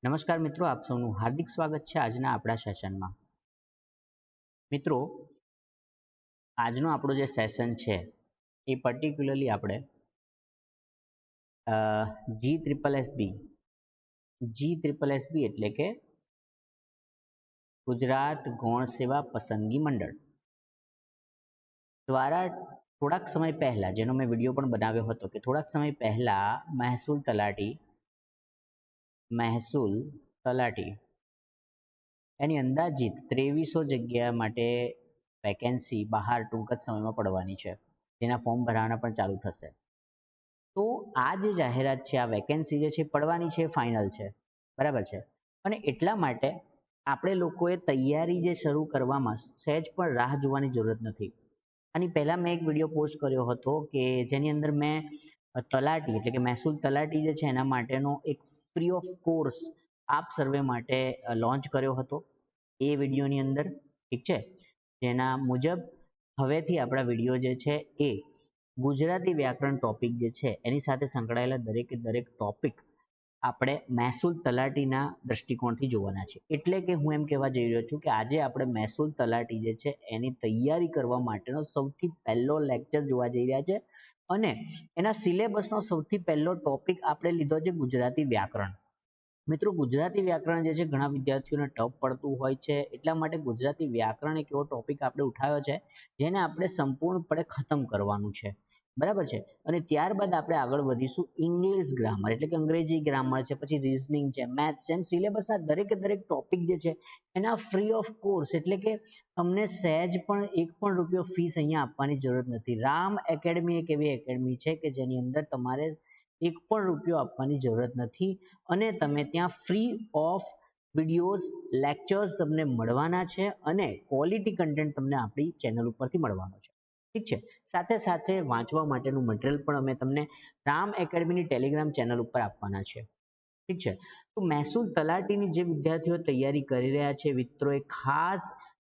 નમસ્કાર મિત્રો, આપ સૌનું હાર્દિક સ્વાગત છે આજના આપણા સેશનમાં. મિત્રો, આજનો આપણો જે સેશન છે એ પર્ટિક્યુલરલી આપણે G SSSB એટલે કે ગુજરાત ગૌણ સેવા પસંદગી મંડળ દ્વારા થોડાક સમય પહેલા, જેનો મેં વિડીયો પણ બનાવ્યો હતો કે થોડાક સમય પહેલા મહેસૂલ તલાટી એની અંદાજિત 2300 જગ્યા માટે વેકેન્સી બહાર ટૂંક જ સમયમાં પડવાની છે. તેના ફોર્મ ભરવાના પણ ચાલુ થશે. તો આ જે જાહેરાત છે, આ વેકેન્સી જે છે પડવાની છે, ફાઇનલ છે, બરાબર છે. અને એટલા માટે આપણે લોકોએ તૈયારી જે શરૂ કરવામાં સહેજ પણ રાહ જોવાની જરૂરત નથી. આની પહેલાં મેં એક વિડીયો પોસ્ટ કર્યો હતો કે જેની અંદર મેં તલાટી એટલે કે મહેસૂલ તલાટી જે છે એના માટેનો એક ફ્રી ઓફ કોર્સ આપ સર્વે માટે લોન્ચ કર્યો હતો. એ વિડીયોની અંદર ઠીક છે, જેના મુજબ હવેથી આપણા વિડીયો જે છે એ ગુજરાતી વ્યાકરણ ટોપિક જે છે એની સાથે સંકળાયેલા દરેકે દરેક ટોપિક આપણે મહેસૂલ તલાટીના દ્રષ્ટિકોણથી જોવાના છે. એટલે કે હું એમ કહેવા જઈ રહ્યો છું કે આજે આપણે મહેસૂલ તલાટી જે છે એની તૈયારી કરવા માટેનો સૌથી પહેલો લેક્ચર જોવા જઈ રહ્યા છે અને એના સિલેબસનો સૌથી પહેલો ટોપિક આપણે લીધો છે ગુજરાતી વ્યાકરણ. મિત્રો, ગુજરાતી વ્યાકરણ જે છે ઘણા વિદ્યાર્થીઓને ટફ પડતું હોય છે, એટલા માટે ગુજરાતી વ્યાકરણ એક એવો ટોપિક આપણે ઉઠાવ્યો છે જેને આપણે સંપૂર્ણપણે ખતમ કરવાનું છે, બરાબર છે. અને ત્યારબાદ આપણે આગળ વધીશું ઇંગ્લિશ ગ્રામર એટલે કે અંગ્રેજી ગ્રામર છે, પછી રીઝનિંગ છે, મેથ્સ છે. સિલેબસના દરેકે દરેક ટોપિક જે છે એના ફ્રી ઓફ કોર્સ એટલે કે તમને સહેજ પણ એક પણ રૂપિયો ફીસ અહીંયા આપવાની જરૂરત નથી. રામ એકેડમી એક એવી એકેડમી છે કે જેની અંદર તમારે એક પણ રૂપિયો આપવાની જરૂરત નથી અને તમે ત્યાં ફ્રી ઓફ વિડીયોઝ, લેક્ચર્સ તમને મળવાના છે અને ક્વોલિટી કન્ટેન્ટ તમને આપણી ચેનલ ઉપરથી મળવાનો છે. ઠીક છે. સાથે સાથે વાંચવા માટેનું મટીરિયલ પણ અમે તમને રામ એકેડમીની ટેલિગ્રામ ચેનલ ઉપર આપવાના છે. ઠીક છે. તો મહેસૂલ તલાટીની જે વિદ્યાર્થીઓ તૈયારી કરી રહ્યા છે, મિત્રોએ ખાસ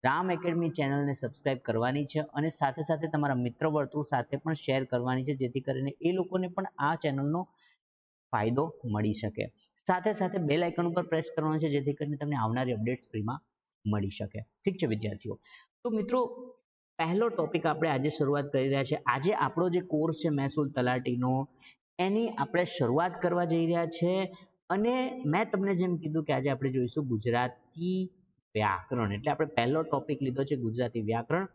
રામ એકેડમી ચેનલને સબસ્ક્રાઇબ કરવાની છે અને સાથે સાથે તમારા મિત્ર વર્તુળ સાથે પણ શેર કરવાની છે, જેથી કરીને એ લોકોને પણ આ ચેનલનો ફાયદો મળી શકે. સાથે સાથે બેલ આઇકન ઉપર પ્રેસ કરવાનું છે, જેથી કરીને તમને આવનારી અપડેટ્સ ફ્રીમાં મળી શકે. ઠીક છે વિદ્યાર્થીઓ. તો મિત્રો, પહેલો ટોપિક આપણે આજે શરૂઆત કરી રહ્યા છે. આજે આપણો જે કોર્સ છે મહેસૂલ તલાટીનો, એની આપણે શરૂઆત કરવા જઈ રહ્યા છે અને મેં તમને જેમ કીધું કે આજે આપણે જોઈશું ગુજરાતી વ્યાકરણ. એટલે આપણે પહેલો ટોપિક લીધો છે ગુજરાતી વ્યાકરણ.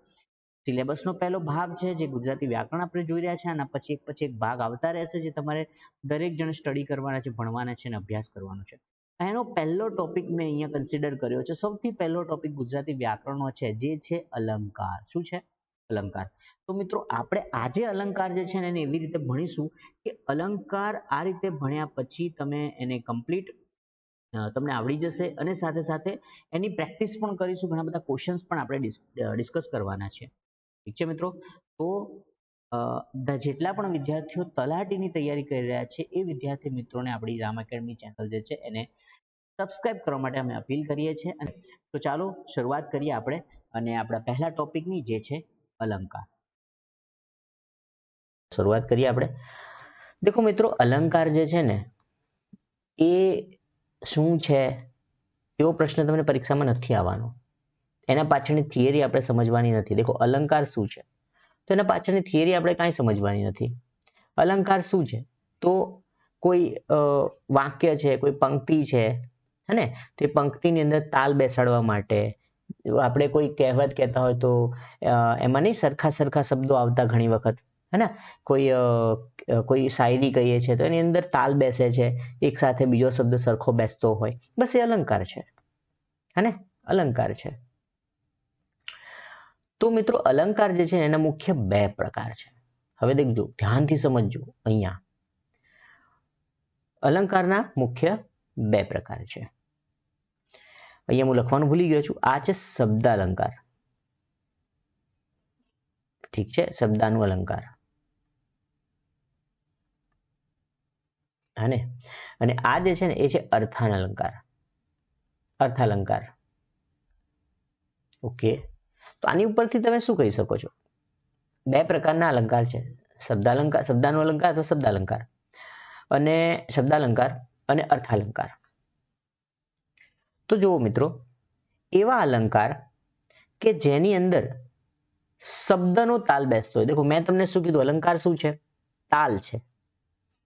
સિલેબસનો પહેલો ભાગ છે જે ગુજરાતી વ્યાકરણ આપણે જોઈ રહ્યા છે. આના પછી એક ભાગ આવતા રહેશે જે તમારે દરેક જણ સ્ટડી કરવાના છે, ભણવાના છે અને અભ્યાસ કરવાનો છે. એનો પહેલો ટોપિક મેં અહીંયા કન્સિડર કર્યો છે. સૌથી પહેલો ટોપિક ગુજરાતી વ્યાકરણનો છે, જે છે અલંકાર. શું છે? અલંકાર. તો મિત્રો, આપણે આજે અલંકાર જે છે એને એવી રીતે ભણીશું કે અલંકાર આ રીતે ભણ્યા પછી તમે એને કમ્પ્લીટ તમને આવડી જશે અને સાથે સાથે એની પ્રેક્ટિસ પણ કરીશું. ઘણા બધા ક્વેશ્ચન્સ પણ આપણે ડિસ્કસ કરવાના છે. ઠીક છે મિત્રો. તો જેટલા પણ વિદ્યાર્થીઓ તલાટીની તૈયારી કરી રહ્યા છે એ વિદ્યાર્થી મિત્રોને આપણી રામ એકેડમી ચેનલ જે છે એને સબસ્ક્રાઇબ કરવા માટે અમે અપીલ કરીએ છીએ. તો ચાલો શરૂઆત કરીએ આપણે અને આપણા પહેલા ટોપિકની, જે છે અલંકાર. શરૂઆત કરીએ આપણે. દેખો મિત્રો, અલંકાર જે છે ને એ શું છે એવો પ્રશ્ન તમને પરીક્ષામાં નથી આવવાનો. એના પાછળની થિયરી આપણે સમજવાની નથી. દેખો, અલંકાર શું છે તો એના પાછળની થિયરી આપણે કાંઈ સમજવાની નથી. અલંકાર શું છે તો કોઈ વાક્ય છે, કોઈ પંક્તિ છે, હે ને, તે પંક્તિની અંદર તાલ બેસાડવા માટે આપણે કોઈ કહેવત કહેતા હોય તો એમાં નહીં સરખા શબ્દો આવતા ઘણી વખત, હે ને, કોઈ શાયરી કહીએ છીએ તો એની અંદર તાલ બેસે છે, એક સાથે બીજો શબ્દ સરખો બેસતો હોય, બસ એ અલંકાર છે, હે ને, અલંકાર છે. તો મિત્રો, અલંકાર જે છે એના મુખ્ય બે પ્રકાર છે. હવે દેખજો, ધ્યાનથી સમજજો. અહીંયા અલંકારના મુખ્ય બે પ્રકાર છે. અહીંયા હું લખવાનું ભૂલી ગયો છું. આ છે શબ્દાલંકાર. ઠીક છે, શબ્દાનું અલંકાર. અને આ જે છે ને એ છે અર્થાલંકાર. અર્થાલંકાર. ઓકે. તો આની ઉપરથી તમે શું કહી શકો છો? બે પ્રકારના અલંકાર છે, શબ્દાલંકાર, શબ્દાનું અલંકાર અથવા શબ્દાલંકાર, અને શબ્દાલંકાર અને અર્થાલંકાર. તો જુઓ મિત્રો, એવા અલંકાર કે જેની અંદર શબ્દનો તાલ બેસતો હોય. દેખો મેં તમને શું કીધું, અલંકાર શું છે? તાલ છે.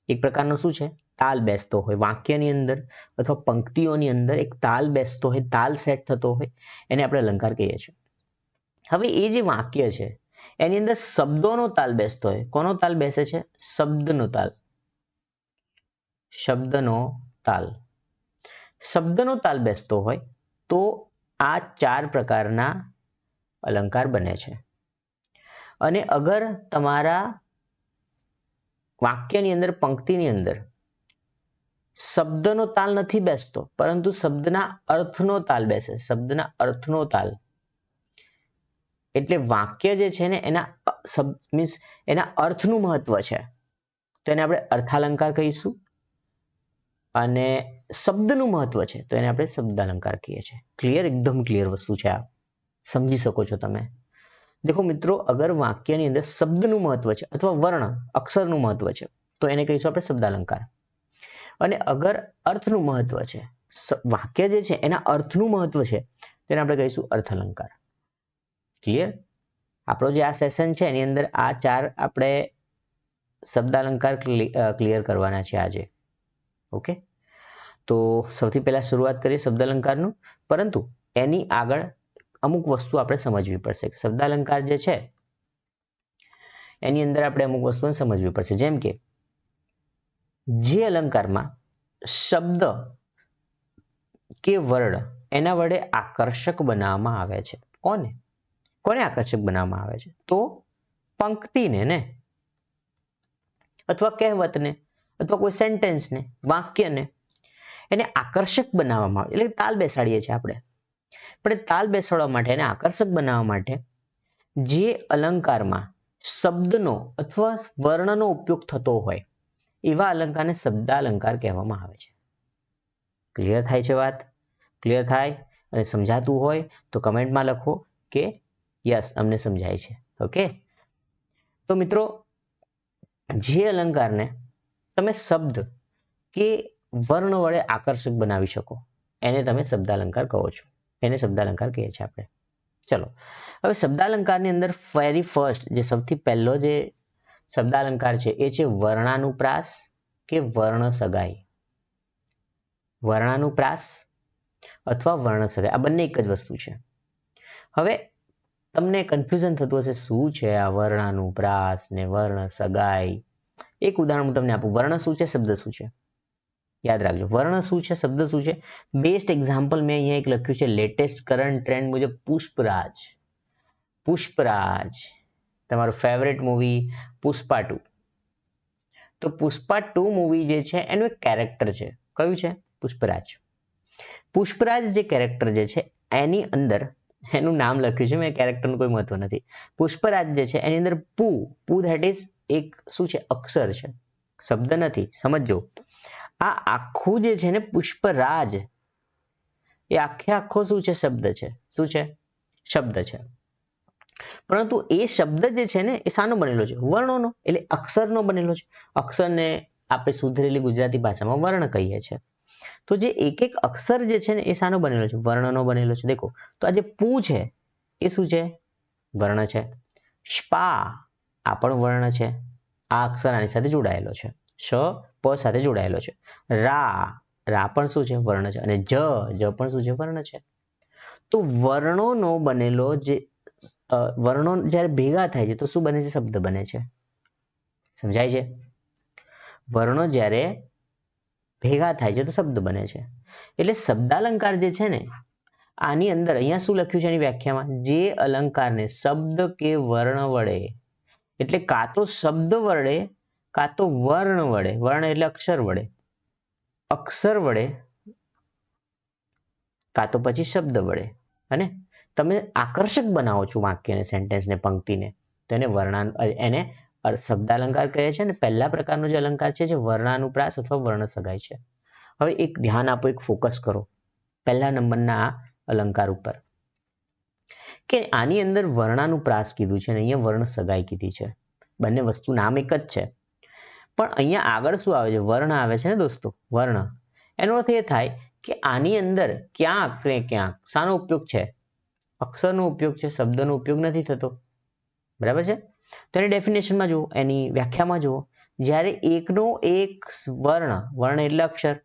એક પ્રકારનો શું છે? તાલ બેસતો હોય વાક્યની અંદર અથવા પંક્તિઓની અંદર, એક તાલ બેસતો હોય, તાલ સેટ થતો હોય, એને આપણે અલંકાર કહીએ છીએ. હવે એ જે વાક્ય છે એની અંદર શબ્દોનો તાલ બેસતો હોય. કોનો તાલ બેસે છે? શબ્દનો તાલ. શબ્દનો તાલ. શબ્દનો તાલ બેસતો હોય તો આ 4 પ્રકારના અલંકાર બને છે. અને અગર તમારા વાક્યની અંદર, પંક્તિની અંદર શબ્દનો તાલ નથી બેસતો, પરંતુ શબ્દના અર્થનો તાલ બેસે. શબ્દના અર્થનો તાલ એટલે વાક્ય જે છે ને એના મીન્સ એના અર્થનું મહત્વ છે, તો એને આપણે અર્થાલંકાર કહીશું. અને શબ્દનું મહત્વ છે તો એને આપણે શબ્દાલંકાર કહીએ છીએ. ક્લિયર? એકદમ ક્લિયર વસ્તુ છે આ, સમજી શકો છો તમે. દેખો મિત્રો, અગર વાક્યની અંદર શબ્દનું મહત્વ છે અથવા વર્ણ અક્ષરનું મહત્વ છે તો એને કહીશું આપણે શબ્દાલંકાર. અને અગર અર્થનું મહત્વ છે, વાક્ય જે છે એના અર્થનું મહત્વ છે, તેને આપણે કહીશું અર્થાલંકાર. ક્લિયર? આપણો જે આ સેશન છે એની અંદર આ 4 આપણે શબ્દાલંકાર ક્લિયર કરવાના છે આજે. ઓકે, તો સૌથી પહેલા શરૂઆત કરીએ શબ્દાલંકારનું, પરંતુ એની આગળ અમુક વસ્તુ આપણે સમજવી પડશે. શબ્દાલંકાર જે છે એની અંદર આપણે અમુક વસ્તુને સમજવી પડશે. જેમ કે જે અલંકારમાં શબ્દ કે વર્ડ એના વડે આકર્ષક બનાવવામાં આવે છે. કોને આકર્ષક બનાવવામાં આવે છે? તો પંક્તિને ને, અથવા કહેવતને, અથવા કોઈ સેન્ટેન્સને, વાક્યને, એને આકર્ષક બનાવવામાં આવે એટલે તાલ બેસાડીએ છીએ આપણે. પણ તાલ બેસાડવા માટે, એને આકર્ષક બનાવવા માટે જે અલંકારમાં શબ્દનો અથવા વર્ણનો ઉપયોગ થતો હોય એવા અલંકારને શબ્દાલંકાર કહેવામાં આવે છે. ક્લિયર થાય છે વાત? ક્લિયર થાય અને સમજાતું હોય તો કમેન્ટમાં લખો કે યસ, અમને સમજાય છે. ઓકે, તો મિત્રો, જે અલંકારને તમે શબ્દ કે વર્ણ વડે આકર્ષક બનાવી શકો એને તમે શબ્દાલંકાર કહો છો. એને શબ્દાલંકાર કહીએ છીએ આપણે. ચલો, હવે શબ્દાલંકારની અંદર વેરી ફર્સ્ટ જે સૌથી પહેલો જે શબ્દાલંકાર છે એ છે વર્ણાનુપ્રાસ કે વર્ણ સગાઈ. વર્ણાનુપ્રાસ અથવા વર્ણ સગાઈ, આ બંને એક જ વસ્તુ છે. હવે તમને કન્ફ્યુઝન થતું હશે, શું છે આ વર્ણાનુપ્રાસ ને વર્ણ સગાઈ? એક ઉદાહરણ હું તમને આપું. વર્ણ શું છે, શબ્દ શું છે? યાદ રાખજો, વર્ણ શું છે, શબ્દ શું છે? બેસ્ટ એક્ઝામ્પલ મેં અહીંયા એક લખ્યું છે, લેટેસ્ટ કરંટ ટ્રેન્ડ મુજબ પુષ્પરાજ. પુષ્પરાજ તમારું ફેવરેટ મૂવી પુષ્પા 2. તો પુષ્પા 2 મૂવી જે છે એનું એક કેરેક્ટર છે. કયું છે? પુષ્પરાજ. પુષ્પરાજ જે કેરેક્ટર જે છે એની અંદર એનું નામ લખ્યું છે, મેં કેરેક્ટરનું કોઈ મહત્વ નથી. પુષ્પરાજ જે છે એની અંદર પુ ધેટ ઇઝ એક શું છે? અક્ષર છે, શબ્દ નથી. સમજો, આ આખું જે છે ને પુષ્પરાજ એ આખો શું છે? શબ્દ છે. શું છે? શબ્દ છે. પરંતુ એ શબ્દ જે છે ને એ શાનો બનેલો છે? વર્ણોનો, એટલે અક્ષરનો બનેલો છે. અક્ષરને આપણે સુધરેલી ગુજરાતી ભાષામાં વર્ણ કહીએ છીએ. તો જે એક એક અક્ષર જે છે ને એ શાનો બનેલો છે? વર્ણનો બનેલો છે. દેખો, તો આ જે પુ છે એ શું છે? વર્ણ છે. સ્પા આ પણ વર્ણ છે. આ અક્ષર આની સાથે જોડાયેલો છે. શ પ સાથે જોડાયેલો છે. રા પણ શું છે? વર્ણ છે. અને જ પણ શું છે? વર્ણ છે. તો વર્ણોનો બનેલો જે વર્ણો જ્યારે ભેગા થાય છે તો શું બને છે? શબ્દ બને છે. સમજાય છે? વર્ણો જ્યારે ભેગા થાય છે તો શબ્દ બને છે. એટલે શબ્દાલંકાર જે છે ને આની અંદર અહીંયા શું લખ્યું છે એની વ્યાખ્યામાં? જે અલંકારને શબ્દ કે વર્ણ વડે, એટલે કાં તો શબ્દ વડે કાં તો વર્ણ વડે, વર્ણ એટલે અક્ષર વડે, અક્ષર વડે કાં તો પછી શબ્દ વડે, અને તમે આકર્ષક બનાવો છો વાક્યને, સેન્ટેન્સને, પંક્તિને, તો એને શબ્દાલંકાર કહે છે. અને પહેલા પ્રકારનો જે અલંકાર છે જે વર્ણાનુપ્રાસ અથવા વર્ણ સગાઈ છે. હવે એક ધ્યાન આપો, એક ફોકસ કરો પહેલા નંબરના અલંકાર ઉપર, કે આની અંદર વર્ણાનુપ્રાસ કીધું છે અને અહીંયા વર્ણ સગાઈ કીધી છે. બંને વસ્તુ નામ એક જ છે, પણ અહીંયા આગળ શું આવે છે? વર્ણ આવે છે ને દોસ્તો. વર્ણ એનો અર્થ એ થાય કે આની અંદર ક્યાંક ને ક્યાંક શાનો ઉપયોગ છે? અક્ષરનો ઉપયોગ છે, શબ્દનો ઉપયોગ નથી થતો. બરાબર છે? તો એની ડેફિનેશનમાં જુઓ, એની વ્યાખ્યામાં જુઓ. જ્યારે એકનો એક વર્ણ, વર્ણ એટલે અક્ષર,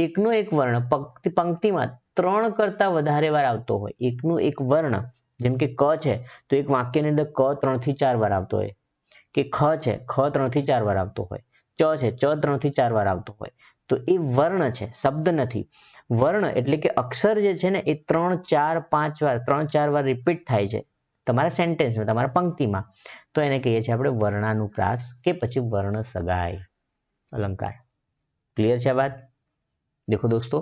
એકનો એક વર્ણ પંક્તિમાં 3 કરતા વધારે વાર આવતો હોય, એકનો એક વર્ણ, જેમ કે ક છે તો એક વાક્યની અંદર ક 3 થી 4 વાર આવતો હોય, કે ખ છે, ખ 3 થી 4 વાર આવતો હોય, ચ છે, ચ 3 થી 4 વાર આવતો હોય, તો એ વર્ણ છે, શબ્દ નથી. વર્ણ એટલે કે અક્ષર જે છે ને એ 3, 4, 5 વાર, 3, 4 વાર રિપીટ થાય છે તમારા સેન્ટેન્સમાં, તમારા પંક્તિમાં, તો એને કહીએ છીએ આપણે વર્ણાનુપ્રાસ કે પછી વર્ણ સગાઈ અલંકાર. ક્લિયર છે આ વાત? દેખો દોસ્તો,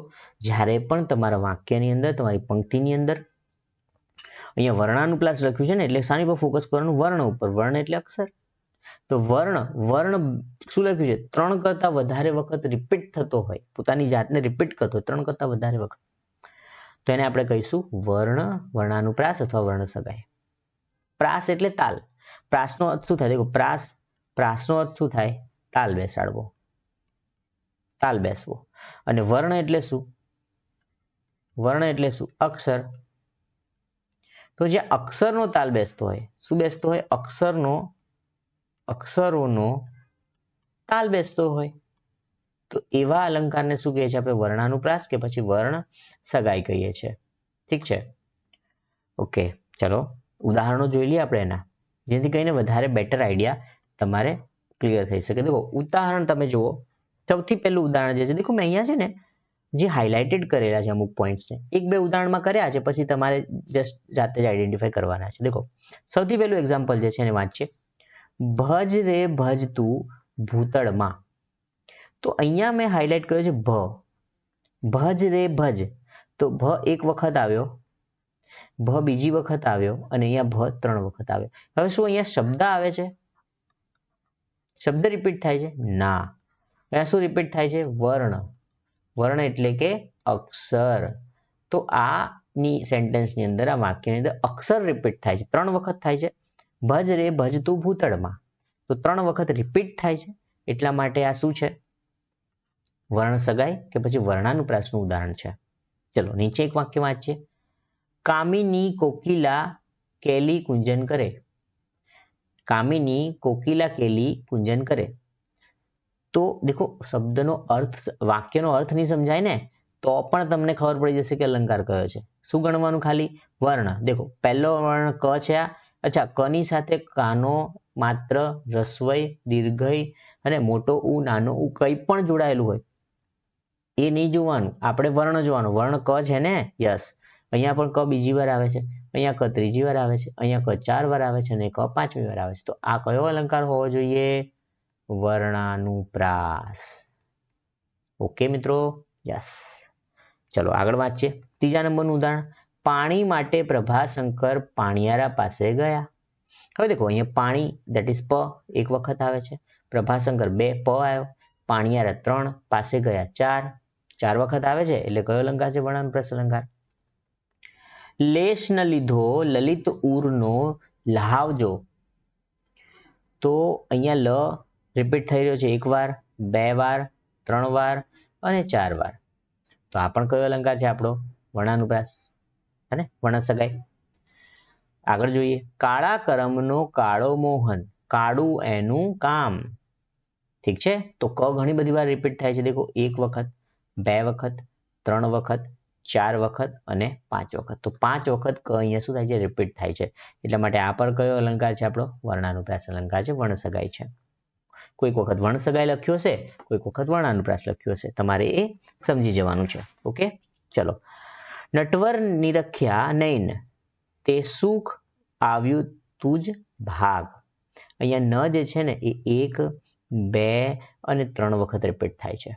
જ્યારે પણ તમારા વાક્યની અંદર, તમારી પંક્તિની અંદર અહીંયા વર્ણાનુપ્રાસ લખ્યું છે ને, એટલે શાની પર ફોકસ કરવાનું? વર્ણ ઉપર. વર્ણ એટલે અક્ષર. તો વર્ણ શું લખ્યું છે? 3 કરતા વધારે વખત રિપીટ થતો હોય, પોતાની જાતને રિપીટ કરતો હોય 3 કરતા વધારે વખત, તો એને આપણે કહીશું વર્ણાનુપ્રાસ અથવા વર્ણ સગાઈ. પ્રાસ એટલે તાલ. પ્રાસનો અર્થ શું થાય? દેખો, પ્રાસનો અર્થ શું થાય? તાલ બેસાડવો, તાલ બેસવો. અને વર્ણ એટલે શું? વર્ણ એટલે શું? અક્ષર. તો જે અક્ષરનો તાલ બેસતો હોય, શું બેસતો હોય? અક્ષરોનો તાલ બેસતો હોય, તો એવા અલંકારને શું કહીએ છીએ આપણે? વર્ણાનુપ્રાસ કે પછી વર્ણ સગાઈ કહીએ છીએ. ઠીક છે? ઓકે, ચલો ઉદાહરણો જોઈ લઈએ આપણે એના, જેથી કરીને વધારે બેટર આઈડિયા તમારે ક્લિયર થઈ શકે. દેખો, ઉદાહરણ તમે જુઓ. સૌથી પહેલું ઉદાહરણ જે છે, દેખો મેં અહીંયા છે ને જે હાઇલાઇટેડ કરેલા છે અમુક પોઈન્ટ્સને, 1-2 ઉદાહરણમાં કર્યા છે, પછી તમારે જસ્ટ જાતે જ આઈડેન્ટિફાઈ કરવાના છે. દેખો, સૌથી પહેલું એક્ઝામ્પલ જે છે એને વાંચીએ. ભજ રે ભજ તું ભૂતળમાં. તો અહીંયા મેં હાઇલાઇટ કર્યો છે ભ. ભજ રે ભજ. તો ભ એક વખત આવ્યો, ભ બીજી વખત આવ્યો, અને અહીંયા ભ 3 વખત આવ્યો. હવે શું અહીંયા શબ્દ આવે છે? શબ્દ રિપીટ થાય છે? ના. અહીંયા શું રિપીટ થાય છે? વર્ણ. વર્ણ એટલે કે અક્ષર. તો આની સેન્ટેન્સની અંદર, આ વાક્યની અંદર અક્ષર રિપીટ થાય છે, 3 વખત થાય છે. ભજ રે ભજ તું ભૂતળમાં, તો 3 વખત રિપીટ થાય છે, એટલા માટે આ શું છે? વર્ણ સગાઈ કે પછી વર્ણાનુપ્રાસનું ઉદાહરણ છે. ચલો નીચે એક વાક્ય વાંચીએ. કામિની કોકિલા કેલી કુંજન કરે. કામિની કોકિલા કેલી કુંજન કરે. તો દેખો, શબ્દનો અર્થ, વાક્યનો અર્થ નહીં સમજાય ને, તો પણ તમને ખબર પડી જશે કે અલંકાર કયો છે. શું ગણવાનું? ખાલી વર્ણ. દેખો, પહેલો વર્ણ ક છે આ. અચ્છા, કની સાથે કાનો, માત્ર, રસ્વઈ, દીર્ઘઈ અને મોટો ઉ, નાનો ઉ કંઈ પણ જોડાયેલું હોય એ નહીં જોવાનું, આપણે વર્ણ જોવાનું. વર્ણ ક છે ને? યસ. અહીંયા પણ ક બીજી વાર આવે છે, અહીંયા ક ત્રીજી વાર આવે છે, અહીંયા ક 4 વાર આવે છે, અને ક 5મી વાર આવે છે. તો આ કયો અલંકાર હોવો જોઈએ? વર્ણાનુપ્રાસ. ઓકે મિત્રો? યસ. ચલો આગળ વાંચીએ. 3જા નંબરનું ઉદાહરણ. પાણી માટે પ્રભાશંકર પાણિયારા પાસે ગયા. હવે દેખો, અહીંયા પાણી દેટ ઇઝ પ એક વખત આવે છે, પ્રભાશંકર 2 પ આવ્યો, પાણિયારા 3, પાસે ગયા 4 વખત આવે છે, એટલે કયો અલંકાર છે? વર્ણાનુપ્રાસ અલંકાર. લેશ ન લીધો લલિત ઉરનો લહાવજો. તો અહીંયા લ રિપીટ થઈ રહ્યો છે 1 વાર, 2 વાર, 3 વાર અને 4 વાર. તો આ પણ કયો અલંકાર છે આપણો? વર્ણાનુપ્રાસ અને વર્ણ સગાઈ. આગળ જોઈએ. કાળા કરમનો કાળો મોહન, કાળું એનું કામ. ઠીક છે? તો ક ઘણી બધી વાર રિપીટ થાય છે. દેખો, 1 વખત, 2 વખત, 3 વખત, 4 વખત અને 5 વખત. તો 5 વખત ક અહીંયા શું થાય છે? રિપીટ થાય છે. એટલા માટે આ પર કયો અલંકાર છે આપણો? વર્ણાનુપ્રાસ અલંકાર છે, વર્ણ સગાઈ છે. કોઈક વખત વર્ણ સગાઈ લખ્યો હશે, કોઈક વખત વર્ણાનુપ્રાસ લખ્યો હશે, તમારે એ સમજી જવાનું છે. ઓકે, ચલો. નટવર નિરખ્યા નૈન, તે સુખ આવ્યું તુજ ભાગ. અહીંયા ન જે છે ને એ 1, 2 અને 3 વખત રિપીટ થાય છે.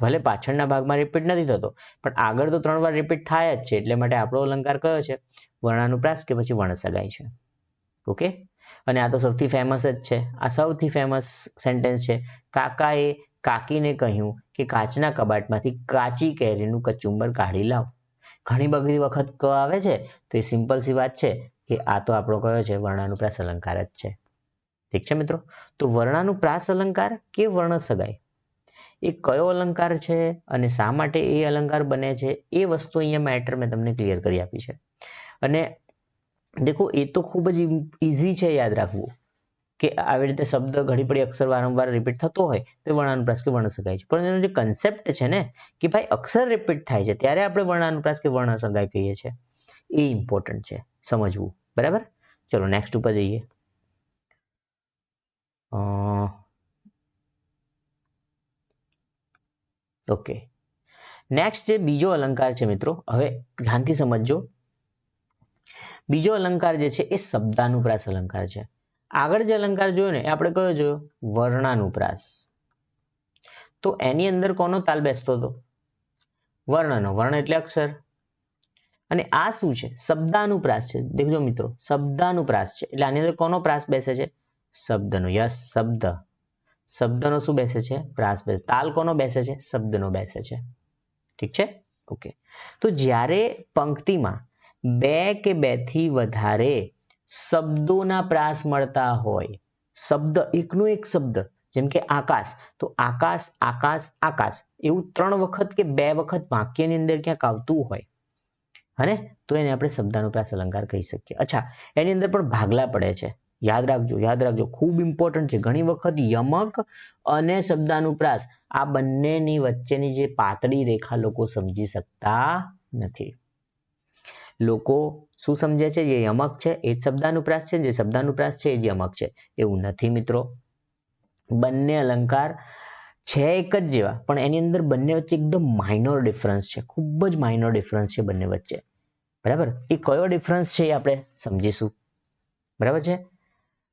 ભલે પાછળના ભાગમાં રિપીટ નથી થતો, પણ આગળ તો 3 વાર રિપીટ થાય જ છે. એટલે માટે આપણો અલંકાર કયો છે? વર્ણાનુપ્રાસ કે પછી વર્ણ સગાઈ છે. ઓકે, અને આ તો સૌથી ફેમસ જ છે. આ સૌથી ફેમસ સેન્ટેન્સ છે. કાકાએ કાકીને કહ્યું કે કાચના કબાટમાંથી કાચી કેરીનું કચુંબર કાઢી લાવ. ઘણી બધી વખત ક આવે છે, તો એ સિમ્પલ સી વાત છે કે આ તો આપણો કયો છે? વર્ણાનુપ્રાસ અલંકાર જ છે. ઠીક છે મિત્રો? તો વર્ણાનુપ્રાસ અલંકાર કે વર્ણ સગાઈ, એ કયો અલંકાર છે અને શા માટે એ અલંકાર બને છે એ વસ્તુ અહીંયા મેટર મેં તમને ક્લિયર કરી આપી છે. અને દેખો એ તો ખૂબ જ ઇઝી છે યાદ રાખવું કે આવી રીતે શબ્દ ઘડી પડી અક્ષર વારંવાર રિપીટ થતો હોય તો વર્ણાનુપ્રાસ કે વર્ણસગાઈ છે. પણ એનો જે કન્સેપ્ટ છે ને કે ભાઈ અક્ષર રિપીટ થાય છે ત્યારે આપણે વર્ણાનુપ્રાસ કે વર્ણસગાઈ કહીએ છીએ એ ઇમ્પોર્ટન્ટ છે સમજવું. બરાબર. ચલો નેક્સ્ટ ઉપર જઈએ. ઓકે, નેક્સ્ટ જે બીજો અલંકાર છે મિત્રો, હવે ધ્યાનથી સમજજો. બીજો અલંકાર જે છે એ શબ્દાનુપ્રાસ અલંકાર છે. આગળ જે અલંકાર જોયો ને એ આપણે કયો જોયો? વર્ણાનુપ્રાસ. તો એની અંદર કોનો તાલ બેસતો હતો? વર્ણનો. વર્ણ એટલે અક્ષર. અને આ શું છે? શબ્દાનુપ્રાસ છે. દેખજો મિત્રો, શબ્દાનુપ્રાસ છે એટલે આની અંદર કોનો પ્રાસ બેસે છે? શબ્દનો. યસ, શબ્દ. શબ્દનો શું બેસે છે? પ્રાસ બેસે. તાલ કોનો બેસે છે? શબ્દનો બેસે છે. ઠીક છે? ઓકે. તો જ્યારે પંક્તિમાં બે કે બેથી વધારે શબ્દોના પ્રાસ મળતા હોય, શબ્દ એકનો એક શબ્દ, જેમ કે આકાશ, તો આકાશ, આકાશ, આકાશ એવું 3 વખત કે 2 વખત વાક્યની અંદર ક્યાંક આવતું હોય હને, તો એને આપણે શબ્દાનુપ્રાસ અલંકાર કહી શકીએ. અચ્છા, એની અંદર પણ ભાગલા પડે છે. યાદ રાખજો, યાદ રાખજો, ખૂબ ઇમ્પોર્ટન્ટ છે. ઘણી વખત યમક અને શબ્દાનુપ્રાસ આ બંનેની વચ્ચેની જે પાતળી રેખા લોકો સમજી શકતા નથી. લોકો શું સમજે છે? જે યમક છે એ જ શબ્દાનુપ્રાસ છે, જે શબ્દાનુપ્રાસ છે એ જ યમક છે. એવું નથી મિત્રો. બંને અલંકાર છે એક જ જેવા, પણ એની અંદર બંને વચ્ચે એકદમ માઇનોર ડિફરન્સ છે. ખૂબ જ માઇનોર ડિફરન્સ છે બંને વચ્ચે. બરાબર. એ કયો ડિફરન્સ છે એ આપણે સમજીશું. બરાબર છે.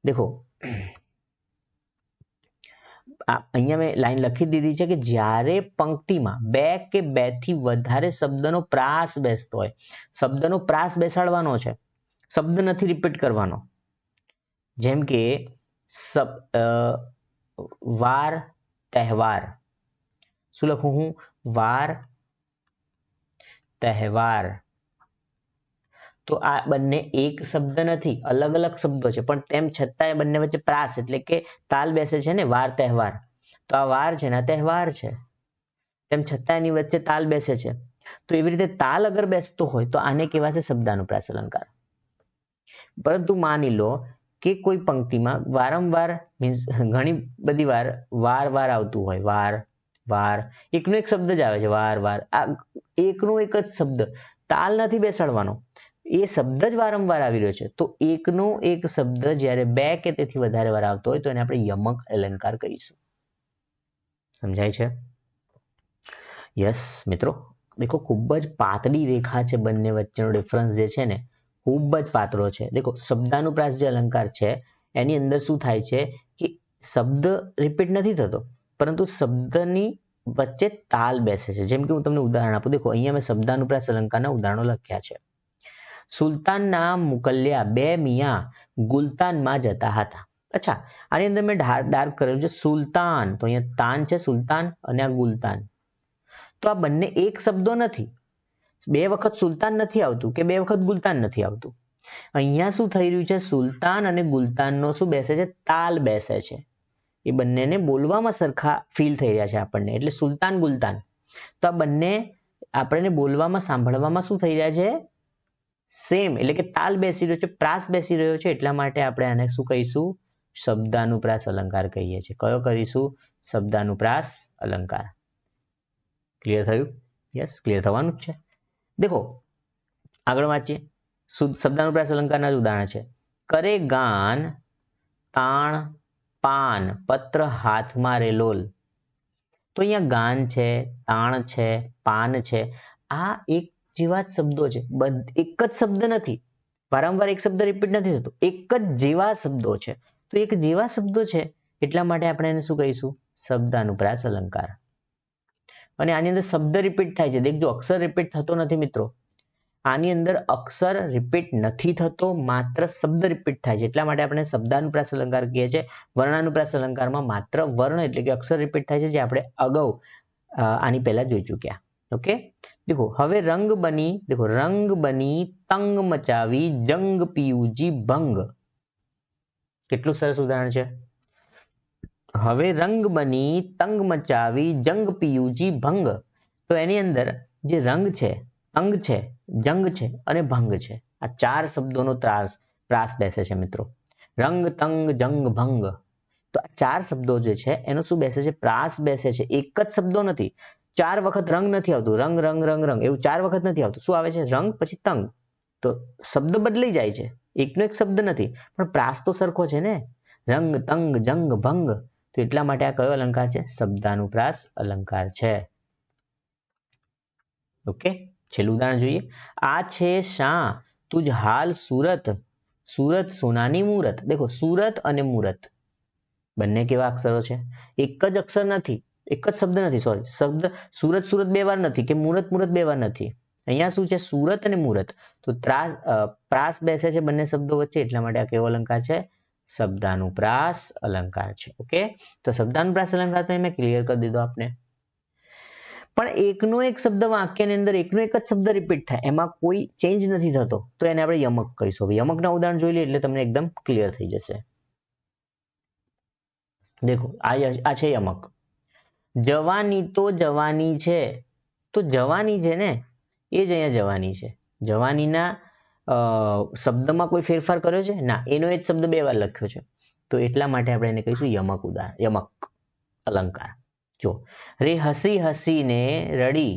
દેખો, અહીંયા મેં લાઈન લખી દીધી છે કે જ્યારે પંક્તિમાં 2 કે 2 થી વધારે શબ્દનો પ્રાસ બેસતો હોય, શબ્દનો પ્રાસ બેસાડવાનો છે, શબ્દ નથી રિપીટ કરવાનો. જેમ કે વાર, તહેવાર. શું લખું હું? વાર, તહેવાર. તો આ બંને એક શબ્દ નથી, અલગ અલગ શબ્દો છે, પણ તેમ છતાંય બંને વચ્ચે પ્રાસ એટલે કે તાલ બેસે છે ને. વાર, તહેવાર. તો આ વાર છે ને આ તહેવાર છે, તેમ છતાં એની વચ્ચે તાલ બેસે છે. તો એવી રીતે તાલ અગર બેસતો હોય તો આને કહેવાશે શબ્દાનુપ્રાસ અલંકાર. પરંતુ માની લો કે કોઈ પંક્તિમાં વારંવાર મીન્સ ઘણી બધી વાર વાર આવતું હોય, વાર, વાર, એકનો એક શબ્દ જ આવે છે, વાર, વાર. આ એકનો એક જ શબ્દ, તાલ નથી બેસાડવાનો, એ શબ્દ જ વારંવાર આવી રહ્યો છે. તો એકનો એક શબ્દ જ્યારે 2 કે તેથી વધારે વાર આવતો હોય તો એને આપણે યમક અલંકાર કહીશું. સમજાય છે? યસ મિત્રો. દેખો, ખૂબ જ પાતળી રેખા છે બંને વચ્ચેનો ડિફરન્સ જે છે ને, ખૂબ જ પાતળો છે. દેખો, શબ્દાનુપ્રાસ જે અલંકાર છે એની અંદર શું થાય છે કે શબ્દ રિપીટ નથી થતો, પરંતુ શબ્દની વચ્ચે તાલ બેસે છે. જેમ કે હું તમને ઉદાહરણ આપું. દેખો, અહીંયા મેં શબ્દાનુપ્રાસ અલંકારના ઉદાહરણો લખ્યા છે. સુલતાનના મુકલ્યા 2 મિયા ગુલતાનમાં જતા હતા. અચ્છા, આની અંદર મેં ડાર્ક કરેલું છે સુલતાન, તો અહીંયા તાન છે સુલતાન અને આ ગુલતાન. તો આ બંને એક શબ્દો નથી. 2 વખત સુલતાન નથી આવતું કે 2 વખત ગુલતાન નથી આવતું. અહીંયા શું થઈ રહ્યું છે? સુલતાન અને ગુલતાનનો શું બેસે છે? તાલ બેસે છે. એ બંનેને બોલવામાં સરખા ફીલ થઈ રહ્યા છે આપણને, એટલે સુલતાન, ગુલતાન. તો આ બંને આપણને બોલવામાં, સાંભળવામાં શું થઈ રહ્યા છે? સેમ, એટલે કે તાલ બેસી રહ્યો છે, પ્રાસ બેસી રહ્યો છે. એટલા માટે આપણે આને શું કહીશું? શબ્દાનુપ્રાસ અલંકાર કહીએ છીએ. કયો કરીશું? શબ્દાનુપ્રાસ અલંકાર. ક્લિયર થયું? યસ, ક્લિયર થવાનું જ છે. દેખો, આગળ વાંચીએ. શબ્દાનુપ્રાસ અલંકારના જ ઉદાહરણ છે. કરે ગાન, તાણ, પાન, પત્ર હાથમાં રે લોલ. તો અહીંયા ગાન છે, તાણ છે, પાન છે. આ એક જેવા જ શબ્દો છે. એક જ શબ્દ નથી, વારંવાર એક શબ્દ રિપીટ નથી થતો, એક જ જેવા શબ્દો છે. તો એક જેવા શબ્દો છે એટલા માટે આપણે એને શું કહીશું? શબ્દાનુપ્રાસ અલંકાર. અને આની અંદર શબ્દ રિપીટ થાય છે. દેખજો, અક્ષર રિપીટ થતો નથી મિત્રો. આની અંદર અક્ષર રિપીટ નથી થતો, માત્ર શબ્દ રિપીટ થાય છે. એટલા માટે આપણે શબ્દાનુપ્રાસ અલંકાર કહીએ છીએ. વર્ણાનુપ્રાસ અલંકારમાં માત્ર વર્ણ એટલે કે અક્ષર રિપીટ થાય છે, જે આપણે અગાઉ આની પહેલા જોઈ ચૂક્યા. ઓકે. દેખો, હવે રંગ બની, દેખો, રંગ બની તંગ મચાવી જંગ પીયુજી ભંગ. કેટલું સરસ ઉદાહરણ છે. હવે રંગ બની તંગ મચાવી જંગ પિયુજી ભંગ. તો એની અંદર જે રંગ છે, તંગ છે, જંગ છે અને ભંગ છે, આ ચાર શબ્દોનો પ્રાસ બેસે છે મિત્રો. રંગ, તંગ, જંગ, ભંગ. તો આ ચાર શબ્દો જે છે એનો શું બેસે છે? પ્રાસ બેસે છે. એક જ શબ્દો નથી. ચાર વખત રંગ નથી આવતું. રંગ રંગ રંગ રંગ એવું ચાર વખત નથી આવતું. શું આવે છે? રંગ પછી તંગ. તો શબ્દ બદલાઈ જાય છે. એકનો એક શબ્દ નથી, પણ પ્રાસ તો સરખો છે ને. રંગ, તંગ, જંગ, ભંગ. તો એટલા માટે આ કયો અલંકાર છે? શબ્દાનુપ્રાસ અલંકાર છે. ઓકે, છેલ્લું ઉદાહરણ જોઈએ. આ છે શા તુજ હાલ સુરત, સુરત સોનાની મૂરત. દેખો, સુરત અને મૂરત બંને કેવા અક્ષરો છે? એક જ અક્ષર નથી, એક જ શબ્દ નથી. સોરી, શબ્દ સુરત સુરત બે વાર નથી કે મૂરત મૂરત બે વાર નથી. અહીંયા શું છે? સુરત અને મૂરત. તો પ્રાસ બેસે છે બંને શબ્દો વચ્ચે, એટલા માટે આ કેવો અલંકાર છે? શબ્દાનુપ્રાસ અલંકાર છે. ઓકે, તો શબ્દાનુપ્રાસ અલંકાર તો મેં ક્લિયર કરી દીધો આપને. પણ એકનો એક શબ્દ વાક્યની અંદર એકનો એક જ શબ્દ રિપીટ થાય, એમાં કોઈ ચેન્જ નથી થતો, તો એને આપણે યમક કહીશું. હવે યમકના ઉદાહરણ જોઈ લઈએ એટલે તમને એકદમ ક્લિયર થઈ જશે. દેખો, આ છે યમક. જવાની તો જવાની છે. તો જવાની છે ને, એ જ અહીંયા જવાની છે. જવાનીના શબ્દમાં કોઈ ફેરફાર કર્યો છે? ના, એનો એ જ શબ્દ બે વાર લખ્યો છે. તો એટલા માટે આપણે એને કહીશું યમક ઉદાહરણ, યમક અલંકાર. જો, રે હસી હસીને રડી,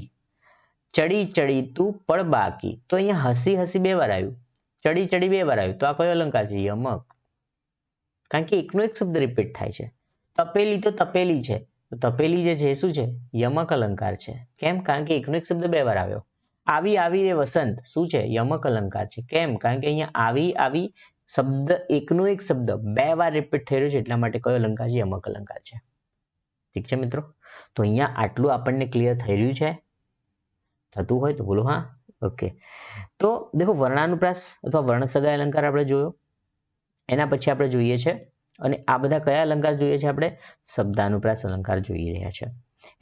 ચડી ચડી તું પડ બાકી. તો અહીંયા હસી હસી બે વાર આવ્યું, ચડી ચડી બે વાર આવ્યું. તો આ કયો અલંકાર છે? યમક. કારણ કે એકનો એક શબ્દ રિપીટ થાય છે. તપેલી તો તપેલી છે. તો તપેલી જે છે એ શું છે? યમક અલંકાર છે. કેમ? કારણ કે એકનો એક શબ્દ બે વાર આવ્યો. આવી આવી રે વસંત શું છે? યમક અલંકાર છે. કેમ? કારણ કે અહીંયા આવી આવી શબ્દ એકનો એક શબ્દ બે વાર રિપીટ થઈ રહ્યો છે, એટલા માટે કયો અલંકાર છે? યમક અલંકાર છે. ઠીક છે મિત્રો? તો અહીંયા આટલું આપણને ક્લિયર થઈ રહ્યું છે? થતું હોય તો બોલો હા. ઓકે, તો દેખો, વર્ણાનુપ્રાસ અથવા વર્ણસગાય અલંકાર આપણે જોયો. એના પછી આપણે જોઈએ છે, અને આ બધા કયા અલંકાર જોઈએ છે? આપણે શબ્દાનુપ્રાસ અલંકાર જોઈ રહ્યા છે.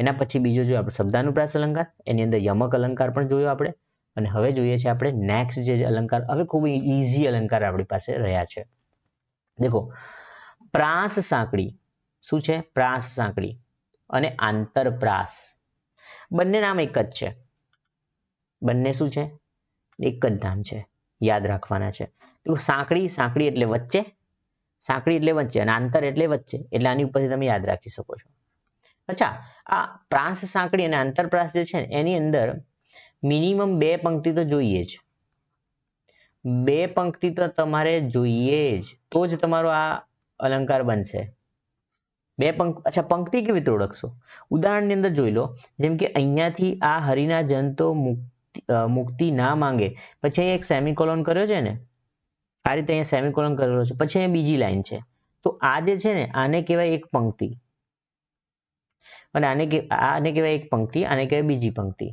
એના પછી બીજો જોઈએ આપણે શબ્દાનુપ્રાસ અલંકાર, એની અંદર યમક અલંકાર પણ જોયો આપણે. અને હવે જોઈએ છે આપણે નેક્સ્ટ જે અલંકાર, હવે ખૂબ ઈઝી અલંકાર આપણી પાસે રહ્યા છે. દેખો, પ્રાસ સાંકળી શું છે? પ્રાસ સાંકળી અને આંતરપ્રાસ બંને નામ એક જ છે. બંને શું છે? એક જ નામ છે. યાદ રાખવાના છે. તો સાંકળી, સાંકળી એટલે વચ્ચે, સાંકળી એટલે વચ્ચે, અને આંતર એટલે વચ્ચે, એટલે આની ઉપરથી તમે યાદ રાખી શકો છો. અચ્છા, આ પ્રાસ સાંકળી અને આંતરપ્રાસ જે છે એની અંદર મિનિમમ બે પંક્તિ તો જોઈએ જ. બે પંક્તિ તો તમારે જોઈએ જ, તો જ તમારો આ અલંકાર બનશે. બે પંક્તિ. અચ્છા, પંક્તિ કેવી રીતે ઓળખશો? ઉદાહરણની અંદર જોઈ લો. જેમ કે અહીંયાથી આ હરિના જન તો મુક્તિ ના માંગે, પછી એક સેમિકોલોન કર્યો છે ને, આ રીતે અહીંયા સેમિકોલોન કરેલો છે, પછી અહીંયા બીજી લાઈન છે. તો આ જે છે ને, આને કહેવાય એક પંક્તિ, અને આને કહેવાય એક પંક્તિ, આને કહેવાય બીજી પંક્તિ.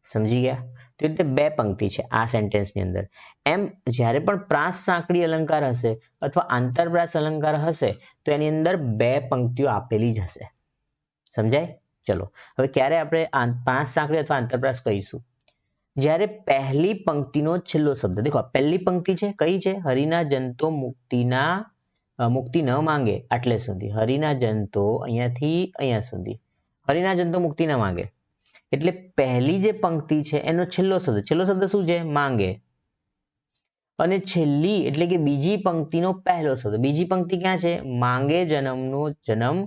સમજી ગયા? તો રીતે બે પંક્તિ છે આ સેન્ટેન્સની અંદર. એમ જ્યારે પણ પ્રાસ સાંકળી અલંકાર હશે અથવા આંતરપ્રાસ અલંકાર હશે, તો એની અંદર બે પંક્તિઓ આપેલી જ હશે. સમજાય? ચલો, હવે ક્યારે આપણે પ્રાસ સાંકળી અથવા આંતરપ્રાસ કહીશું? જ્યારે પહેલી પંક્તિનો છેલ્લો શબ્દ, દેખો પહેલી પંક્તિ છે, કઈ છે? હરિના જનતો મુક્તિ ન માંગે, આટલે સુધી. હરિના જનતો અહીંયાથી અહીંયા સુધી, હરિના જનતો મુક્તિ ન માંગે. એટલે પહેલી જે પંક્તિ છે એનો છેલ્લો શબ્દ શું છે? માંગે. અને છેલ્લી એટલે કે બીજી પંક્તિનો પહેલો શબ્દ. બીજી પંક્તિ ક્યાં છે? માંગે જન્મનો જન્મ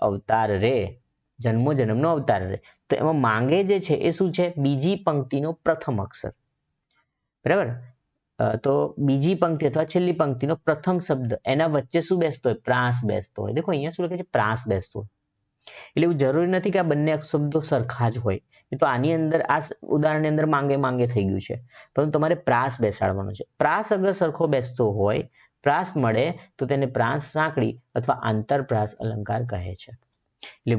અવતાર રે, જન્મો જન્મનો અવતાર રે. તો એમાં માંગે જે છે એ શું છે? બીજી પંક્તિનો પ્રથમ અક્ષર. બરાબર? તો બીજી પંક્તિ અથવા છેલ્લી પંક્તિનો પ્રથમ શબ્દ, એના વચ્ચે શું બેસતો હોય? પ્રાસ બેસતો હોય. દેખો અહીંયા શું લખે છે? પ્રાસ બેસતો હોય. એટલે એવું જરૂરી નથી કે આ બંને શબ્દો સરખા જ હોય. તો આની અંદર આ ઉદાહરણની અંદર માંગે માંગે થઈ ગયું છે, પરંતુ તમારે પ્રાસ બેસાડવાનો છે. પ્રાસ અગર સરખો બેસતો હોય, પ્રાસ મળે, તો તેને પ્રાસ સાંકળી અથવા આંતરપ્રાસ અલંકાર કહે છે. એટલે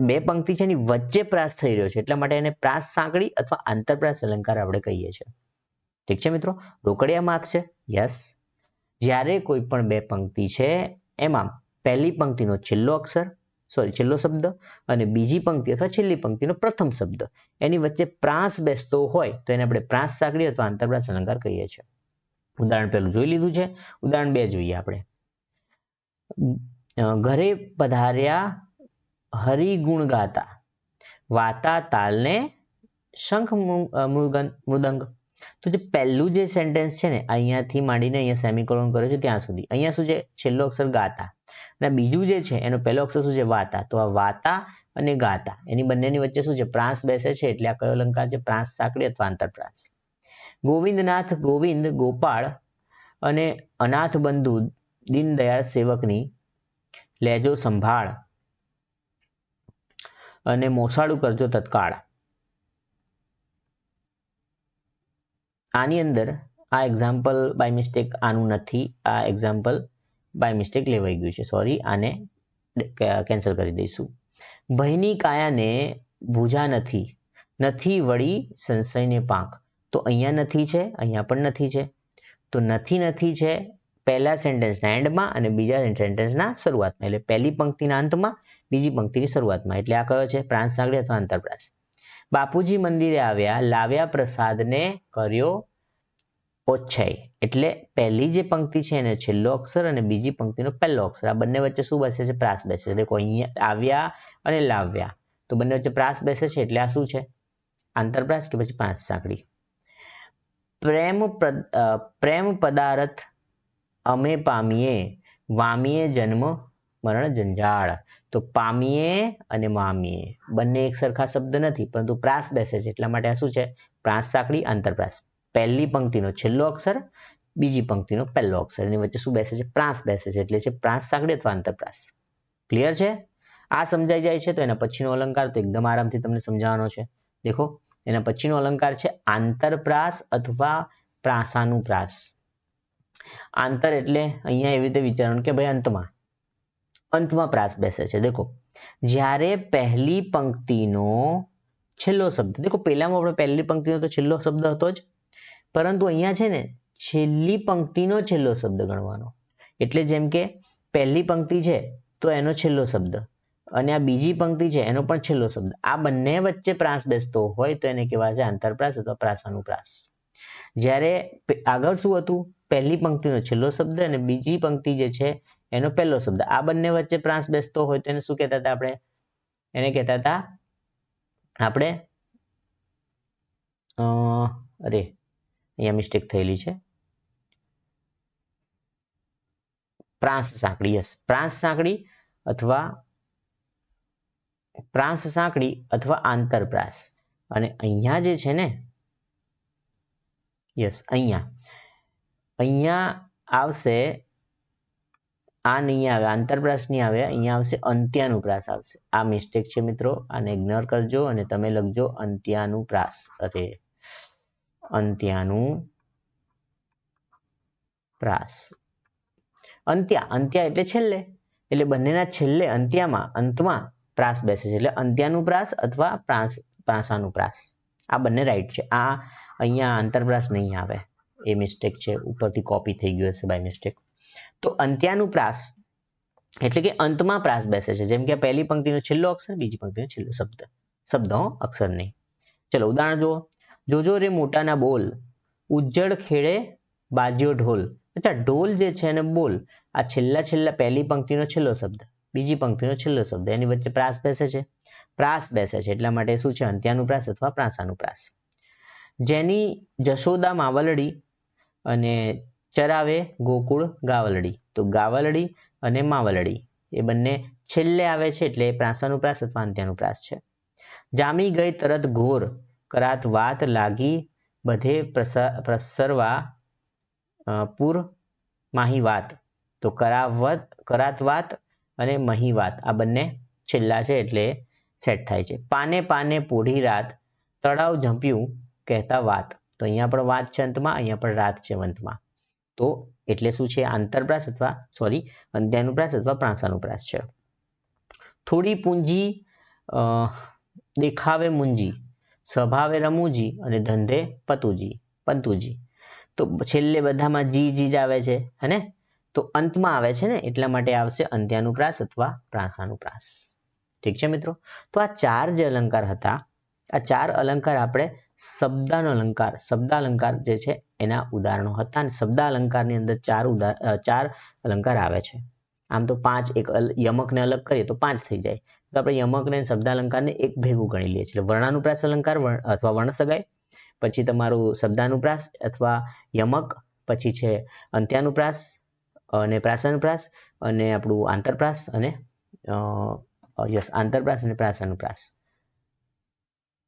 બે પંક્તિ છે એની વચ્ચે પ્રાસ થઈ રહ્યો છે, એટલા માટે એને પ્રાસ સાંકળી અથવા આંતરપ્રાસ અલંકાર આપણે કહીએ છીએ. ઠીક છે મિત્રો? રોકડિયા માર્ક છે? યસ. જ્યારે કોઈ પણ બે પંક્તિ છે એમાં પહેલી પંક્તિનો છેલ્લો શબ્દ અને બીજી પંક્તિ અથવા છેલ્લી પંક્તિનો પ્રથમ શબ્દ, એની વચ્ચે પ્રાસ બેસતો હોય તો એને આપણે પ્રાસ સાંકળી અથવા આંતરપ્રાસ અલંકાર કહીએ છીએ. ઉદાહરણ પહેલું જોઈ લીધું છે. ઉદાહરણ બે જોઈએ આપણે. ઘરે પધાર્યા હરિગુણ ગાતા, વાતા તાલને શંખ મૃદંગ. તો જે પહેલું જે સેન્ટેન્સ છે ને અહીંયાથી માંડીને અહીંયા સેમિકોલોન કર્યો છે ત્યાં સુધી, અહીંયા શું છે છેલ્લો અક્ષર ગાતા, અને બીજું જે છે એનો પહેલો અક્ષર શું છે વાતા. તો આ વાતા અને ગાતા એની બંનેની વચ્ચે શું છે પ્રાસ બેસે છે, એટલે આ કયો અલંકાર છે? પ્રાસ સાંકળી અથવા આંતરપ્રાસ. ગોવિંદનાથ ગોવિંદ ગોપાળ અને અનાથ બંધુ દીનદયાળ સેવકની લેજો સંભાળ અને મોસાળું કરજો તત્કાળ. આની અંદર આ એક્ઝામ્પલ બાય મિસ્ટેક આનું નથી, આ એક્ઝામ્પલ બાય મિસ્ટેક લેવાઈ ગયું છે, સોરી, આને કેન્સલ કરી દઈશું. ભયની કાયાને ભૂજા નથી, નથી વળી સંશયને પાંખ. તો અહીંયા નથી છે, અહીંયા પણ નથી છે. તો નથી છે પહેલા સેન્ટેન્સના એન્ડમાં અને બીજા સેન્ટેન્સના શરૂઆતમાં, એટલે પહેલી પંક્તિના અંતમાં, બીજી પંક્તિની શરૂઆતમાં. એટલે આ કયો છે? પ્રાસ સાંકળી અથવા આંતરપ્રાસ. બાપુજી મંદિરે આવ્યા, લાવ્યા પ્રસાદને કર્યો ઓચ્છય. એટલે પહેલી જે પંક્તિ છે એને છેલ્લો અક્ષર અને બીજી પંક્તિનો પહેલો અક્ષર, આ બંને વચ્ચે શું બેસે છે? પ્રાસ બેસે છે. દેખો અહીંયા આવ્યા અને લાવ્યા, તો બંને વચ્ચે પ્રાસ બેસે છે, એટલે આ શું છે? આંતરપ્રાસ કે પછી પ્રાસ સાંકળી. પ્રેમ પદાર્થ અમે પામીએ, વામીએ જન્મ મરણ જંજાળ. તો પામીએ અને મામીએ બંને એક સરખા શબ્દ નથી, પરંતુ પ્રાસ બેસે છે, એટલા માટે આ શું છે? પ્રાસ સાંકળી આંતરપ્રાસ. પહેલી પંક્તિનો છેલ્લો અક્ષર, બીજી પંક્તિનો પહેલો અક્ષર, એની વચ્ચે શું બેસે છે? પ્રાસ બેસે છે, એટલે છે પ્રાસ સાંકળી અથવા આંતરપ્રાસ. ક્લિયર છે? આ સમજાઈ જાય છે તો એના પછીનો અલંકાર તો એકદમ આરામથી તમને સમજાવવાનો છે. દેખો એના પછીનો અલંકાર છે આંતરપ્રાસ અથવા પ્રાસાનુપ્રાસ. આંતર એટલે અહીંયા એવી રીતે વિચારવાનું કે ભાઈ અંતમાં પ્રાસ બેસે છે. દેખો જ્યારે પહેલી પંક્તિનો છેલ્લો શબ્દ, દેખો પહેલામાં આપણે પહેલી પંક્તિનો તો છેલ્લો શબ્દ હતો જ, પરંતુ અહીંયા છે ને છેલ્લી પંક્તિનો છેલ્લો શબ્દ ગણવાનો. એટલે જેમ કે પહેલી પંક્તિ છે તો એનો છેલ્લો શબ્દ, અને આ બીજી પંક્તિ છે એનો પણ છેલ્લો શબ્દ, આ બંને વચ્ચે પ્રાસ બેસતો હોય તો એને કહેવાય છે આંતરપ્રાસ અથવા પ્રાસાનુપ્રાસ. જ્યારે આગળ શું હતું? પહેલી પંક્તિનો છેલ્લો શબ્દ અને બીજી પંક્તિ જે છે એનો પહેલો શબ્દ, આ બંને વચ્ચે પ્રાસ બેસતો હોય તો એને શું કહેતા હતા આપણે? એને કહેતા હતા આપણે અરે અહીંયા મિસ્ટેક થયેલી છે, પ્રાસ સાંકળી. યસ, પ્રાસ સાંકળી અથવા આંતરપ્રાસ. અને અહીંયા જે છે ને, યસ, અહીંયા આવશે, આ નહીં આવે, આંતરપ્રાસ નહીં આવે, અહીંયા આવશે અંત્યાનુપ્રાસ આવશે. આ મિસ્ટેક છે મિત્રો, આને ઇગ્નોર કરજો અને તમે લખજો અંત્યાનુપ્રાસ. અરે અંત્યાનુપ્રાસ. અંત્યા એટલે છેલ્લે, એટલે બંનેના છેલ્લે અંતમાં પ્રાસ બેસે છે, એટલે અંત્યાનુપ્રાસ અથવા પ્રાસાનુપ્રાસ. આ બંને રાઈટ છે. આ અહીંયા આંતરપ્રાસ નહીં આવે, એ મિસ્ટેક છે, ઉપરથી કોપી થઈ ગયું હશે બાય મિસ્ટેક. તો અંત્યાનુપ્રાસ એટલે કે અંતમાં પ્રાસ બેસે છે, જેમ કે પહેલી પંક્તિનો છેલ્લો અક્ષર, બીજી પંક્તિનો છેલ્લો શબ્દ અક્ષર નહીં. ચલો ઉદાહરણ જુઓ. જોજો રે મોટાના બોલ, ઉજ્જડ ખેડે બાજ્યો ઢોલ. અચ્છા, ઢોલ જે છે એને બોલ, આ છેલ્લા પહેલી પંક્તિનો છેલ્લો શબ્દ, બીજી પંક્તિનો છેલ્લો શબ્દ, એની વચ્ચે પ્રાસ બેસે છે, એટલા માટે શું છે? અંત્યાનુપ્રાસ અથવા પ્રાસાનુપ્રાસ. જેની જશોદા માવલડી અને ચરાવે ગોકુળ ગાવલડી. તો ગાવલડી અને માવલડી એ બંને છેલ્લે આવે છે, એટલે પ્રાસાનુપ્રાસ અથવા અંત્યાનુપ્રાસ છે. જામી ગઈ તરત ઘોર, કરાત વાત લાગી બધે પ્રસરવા પૂર માહી વાત. તો કરાત વાત અને મહી વાત આ બંને છેલ્લા છે, એટલે સેટ થાય છે. પાને પાને પોઢી રાત, તળાવ ઝંપ્યું કહેતા વાત. તો અહીંયા પણ વાત છે અંતમાં, અહીંયા પણ રાત છે અંતમાં. તો એટલે શું છે? આંતરપ્રાસ અથવા અંત્યાનુપ્રાસ અથવા પ્રાસાનુપ્રાસ છે. થોડી પૂંજી દેખાવે મુંજી, સ્વભાવે રમૂજી અને ધંધે પંતુજી. તો છેલ્લે બધામાં જી જ આવે છે, હે? તો અંતમાં આવે છે ને, એટલા માટે આવશે અંત્યાનુપ્રાસ અથવા પ્રાસાનુપ્રાસ. ઠીક છે મિત્રો? તો આ ચાર જે અલંકાર હતા, આ ચાર અલંકાર આપણે શબ્દાલંકાર જે છે એના ઉદાહરણો હતા, અને શબ્દાલંકારની અંદર ચાર અલંકાર આવે છે. આમ તો 5 એક યમકને અલગ કરીએ તો 5 થઈ જાય. તો આપણે યમકને અને શબ્દાલંકારને એક ભેગું ગણી લઈએ છીએ. એટલે વર્ણાનુપ્રાસ અલંકાર અથવા વર્ણસગાઈ, પછી તમારું શબ્દાનુપ્રાસ અથવા યમક, પછી છે અંત્યાનુપ્રાસ અને પ્રાસાનુપ્રાસ, અને આપણું આંતરપ્રાસ અને આંતરપ્રાસ અને પ્રાસાનુપ્રાસ.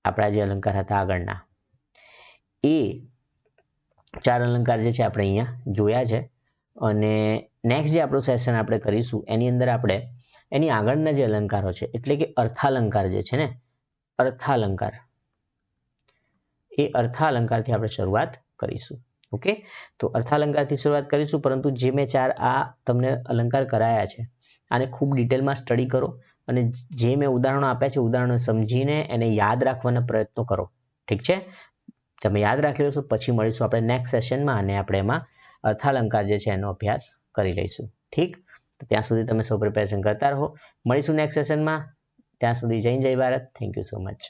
આપણા જે અલંકાર હતા આગળના એ 4 અલંકાર જે છે આપણે અહીંયા જોયા છે. અને નેક્સ્ટ જે આપણું સેશન આપણે કરીશું એની અંદર આપણે એની આગળના જે અલંકારો છે એટલે કે અર્થાલંકાર જે છે ને, અર્થાલંકાર, એ અર્થાલંકારથી આપણે શરૂઆત કરીશું. ઓકે, તો અર્થાલંકારથી શરૂઆત કરીશું, પરંતુ જે મેં 4 આ તમને અલંકાર કરાયા છે આને ખૂબ ડિટેલમાં સ્ટડી કરો અને જે મેં ઉદાહરણો આપ્યા છે ઉદાહરણો સમજીને એને યાદ રાખવાના પ્રયત્નો કરો. ઠીક છે, તમે યાદ રાખી લેશો પછી મળીશું આપણે નેક્સ્ટ સેશનમાં અને આપણે એમાં અર્થાલંકાર જે છે એનો અભ્યાસ કરી લઈશું. ઠીક, તો ત્યાં સુધી તમે સૌ પ્રિપેરેશન કરતા રહો. મળીશું નેક્સ્ટ સેશનમાં. ત્યાં સુધી જય Bharat. Thank you so much.